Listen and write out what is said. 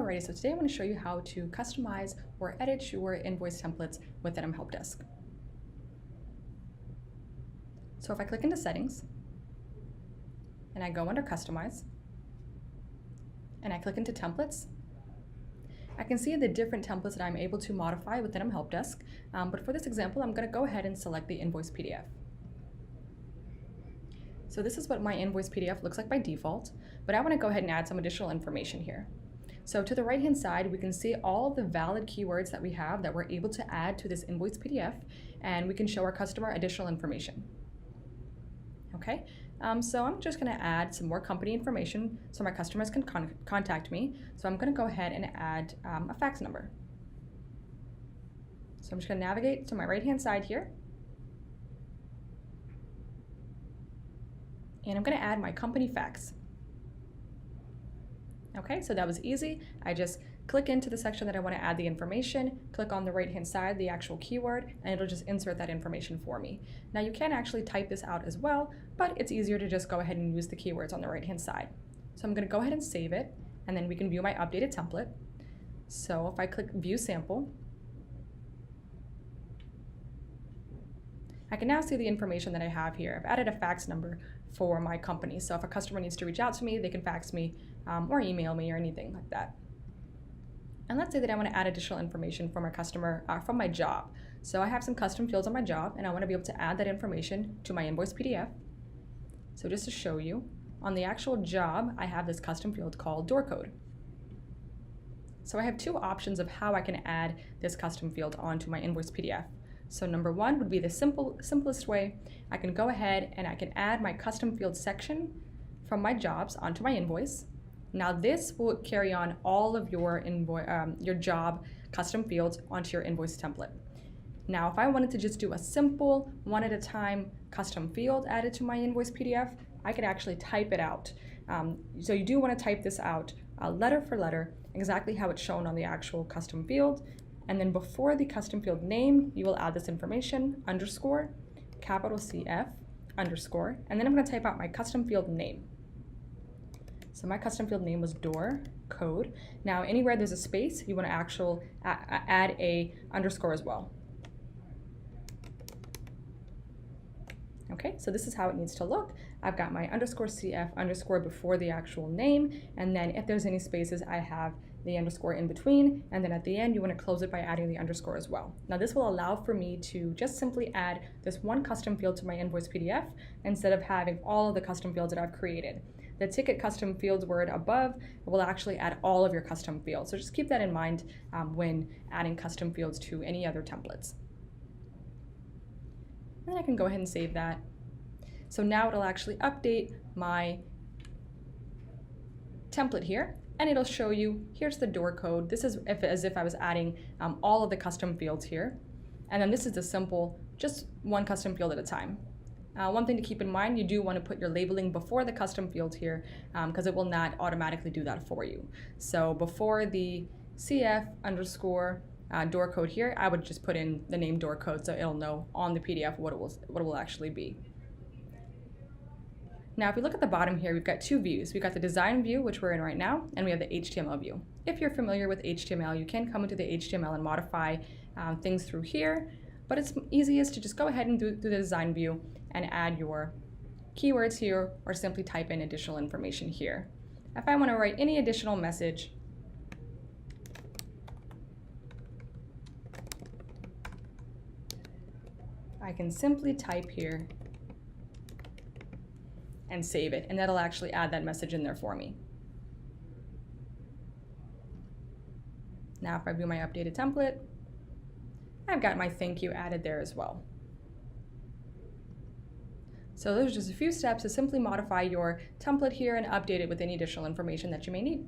Alrighty, so today I want to show you how to customize or edit your invoice templates within Help Desk. So if I click into Settings, and I go under Customize, and I click into Templates, I can see the different templates that I'm able to modify within Help Desk, but for this example, I'm going to go ahead and select the Invoice PDF. So this is what my Invoice PDF looks like by default, but I want to go ahead and add some additional information here. So to the right-hand side, we can see all the valid keywords that we have that we're able to add to this Invoice PDF, and we can show our customer additional information. Okay, so I'm just going to add some more company information so my customers can contact me. So I'm going to go ahead and add a fax number. So I'm just going to navigate to my right-hand side here, and I'm going to add my company fax. Okay, so that was easy. I just click into the section that I want to add the information, click on the right-hand side, the actual keyword, and it'll just insert that information for me. Now you can actually type this out as well, but it's easier to just go ahead and use the keywords on the right-hand side. So I'm going to go ahead and save it, and then we can view my updated template. So if I click View Sample, I can now see the information that I have here. I've added a fax number for my company, so if a customer needs to reach out to me, they can fax me or email me or anything like that. And let's say that I want to add additional information from our customer from my job. So I have some custom fields on my job, and I want to be able to add that information to my Invoice PDF. So just to show you, on the actual job, I have this custom field called door code. So I have two options of how I can add this custom field onto my Invoice PDF. So number one would be the simplest way. I can go ahead and I can add my custom field section from my jobs onto my invoice. Now this will carry on all of your job custom fields onto your invoice template. Now if I wanted to just do a simple one at a time custom field added to my invoice PDF, I could actually type it out. So you do want to type this out letter for letter, exactly how it's shown on the actual custom field. And then before the custom field name, you will add this information, underscore, capital CF, underscore, and then I'm going to type out my custom field name. So my custom field name was door code. Now anywhere there's a space, you want to add a underscore as well. Okay, so this is how it needs to look. I've got my underscore CF underscore before the actual name, and then if there's any spaces, I have the underscore in between, and then at the end you want to close it by adding the underscore as well. Now this will allow for me to just simply add this one custom field to my invoice PDF instead of having all of the custom fields that I've created. The ticket custom fields word above will actually add all of your custom fields. So just keep that in mind when adding custom fields to any other templates. And then I can go ahead and save that. So now it'll actually update my template here, and it'll show you, here's the door code. This is as if I was adding all of the custom fields here. And then this is the simple, just one custom field at a time. One thing to keep in mind, you do want to put your labeling before the custom field here because it will not automatically do that for you. So before the CF underscore door code here, I would just put in the name door code so it'll know on the PDF what it will actually be. Now if we look at the bottom here, we've got two views. We've got the design view, which we're in right now, and we have the HTML view. If you're familiar with HTML, you can come into the HTML and modify things through here, but it's easiest to just go ahead and do the design view and add your keywords here, or simply type in additional information here. If I want to write any additional message, I can simply type here and save it, and that'll actually add that message in there for me. Now if I view my updated template, I've got my thank you added there as well. So those are just a few steps to simply modify your template here and update it with any additional information that you may need.